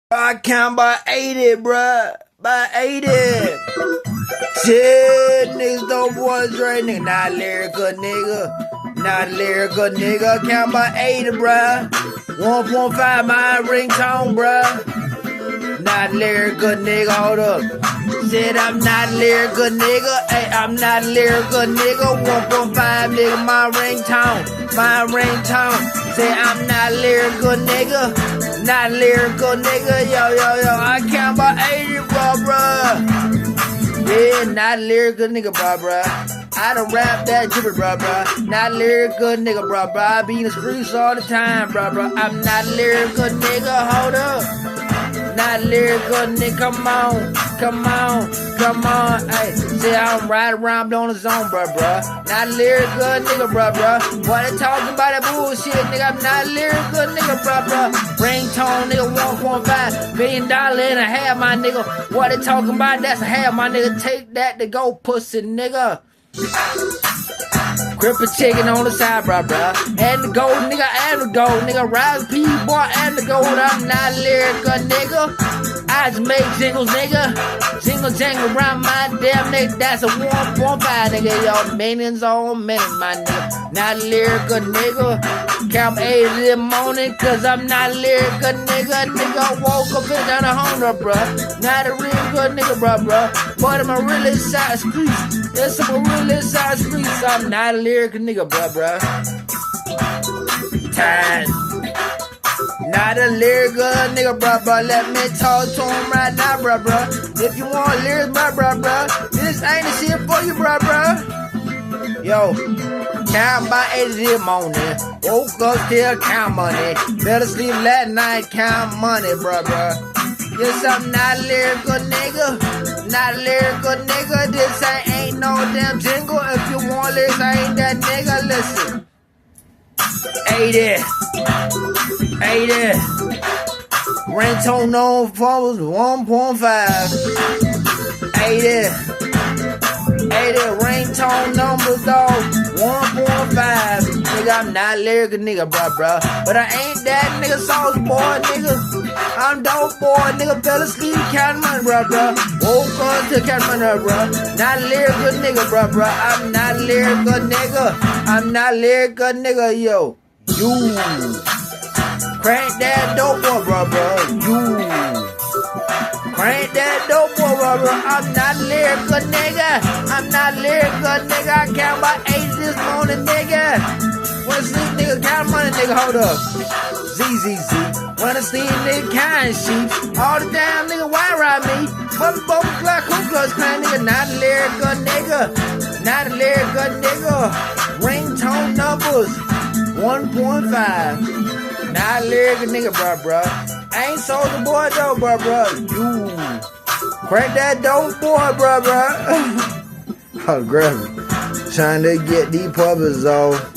I count by 80, bruh. By 80. Shit, niggas dope boys right, nigga. Not lyrical, nigga. Not lyrical, nigga. Count by 80, bruh. 1.5 my ringtone, bruh. Not lyrical, nigga. Hold up. Said I'm not lyrical, nigga. Hey, I'm not lyrical, nigga. 1.5, nigga. My ringtone. My ringtone. Say I'm not lyrical, nigga. Not lyrical, nigga. Yo. I count by 80, bruh. Yeah, not lyrical, nigga, bruh. I done rap that jibber, bruh. Not lyrical, nigga, bruh. I be in the streets all the time, bruh. I'm not lyrical, nigga. Hold up. Not lyrical, nigga. Come on. Hey, see, I don't ride around blowing the zone, bruh. Not lyrical, nigga, bruh. What they talking about that bullshit, nigga? I'm not lyrical, nigga, bruh. Ringtone, nigga, $1.5 billion and a half, my nigga. What they talking about? That's a half, my nigga. Take that to go, pussy, nigga. Cripple chicken on the side, bruh. And the gold, nigga. Rise P, boy, and the gold. I'm not lyrical, nigga. I just make jingles, nigga. Jingle around my damn nigga. That's a 1.5, nigga. Yo, millions on millions, my nigga. Not lyrical, nigga. Count 8 in the morning, cause I'm not lyrical, nigga. Nigga woke up and down the Honda, bruh. Not a real good nigga, bruh. But I'm a real inside streets. Yes, I'm a real inside streets. I'm not a lyrical nigga, bruh. Time. Not a lyrical nigga, bruh. Let me talk to him right now, bruh. If you want lyrics, bruh, this ain't the shit for you, bruh. Yo, count by 80 this morning. Woke up, still count money. Better sleep last night, count money, bruh. Yes, I'm not lyrical, nigga. Not lyrical, nigga. This ain't no damn jingle. If you want lyrics, I ain't that nigga. Listen. 80. Ringtone on phones 1.5. 80 ringtone numbers, dog. 1.5. Nigga, I'm not lyrical, nigga, bruh. But I ain't that nigga Saucedopeboydre, nigga. I'm dope boy, nigga. Fell asleep counting money, bruh. Woke up to count money, bruh. Not lyrical, nigga, bruh. I'm not lyrical, nigga. I'm not lyrical, nigga, yo. You crank that dope boy, bruh. You crank that dope boy, bruh. I'm not lyrical, nigga. I'm not lyrical, nigga. I count by 80 this morning, nigga. Wanna sleep, nigga, count money, nigga. Hold up. ZZZ. Wanna see nigga kind sheep. All the damn nigga, why ride me? Motherfucker clock, Ku Klux Klan, nigga. Not a lyrical, nigga. Not a lyrical, nigga. Ringtone numbers 1.5. Not a lyrical, nigga, bruh. I ain't Saucedopeboydre though, bruh. You crack that dope boy, bruh. I'll grab it. Trying to get these puppets off.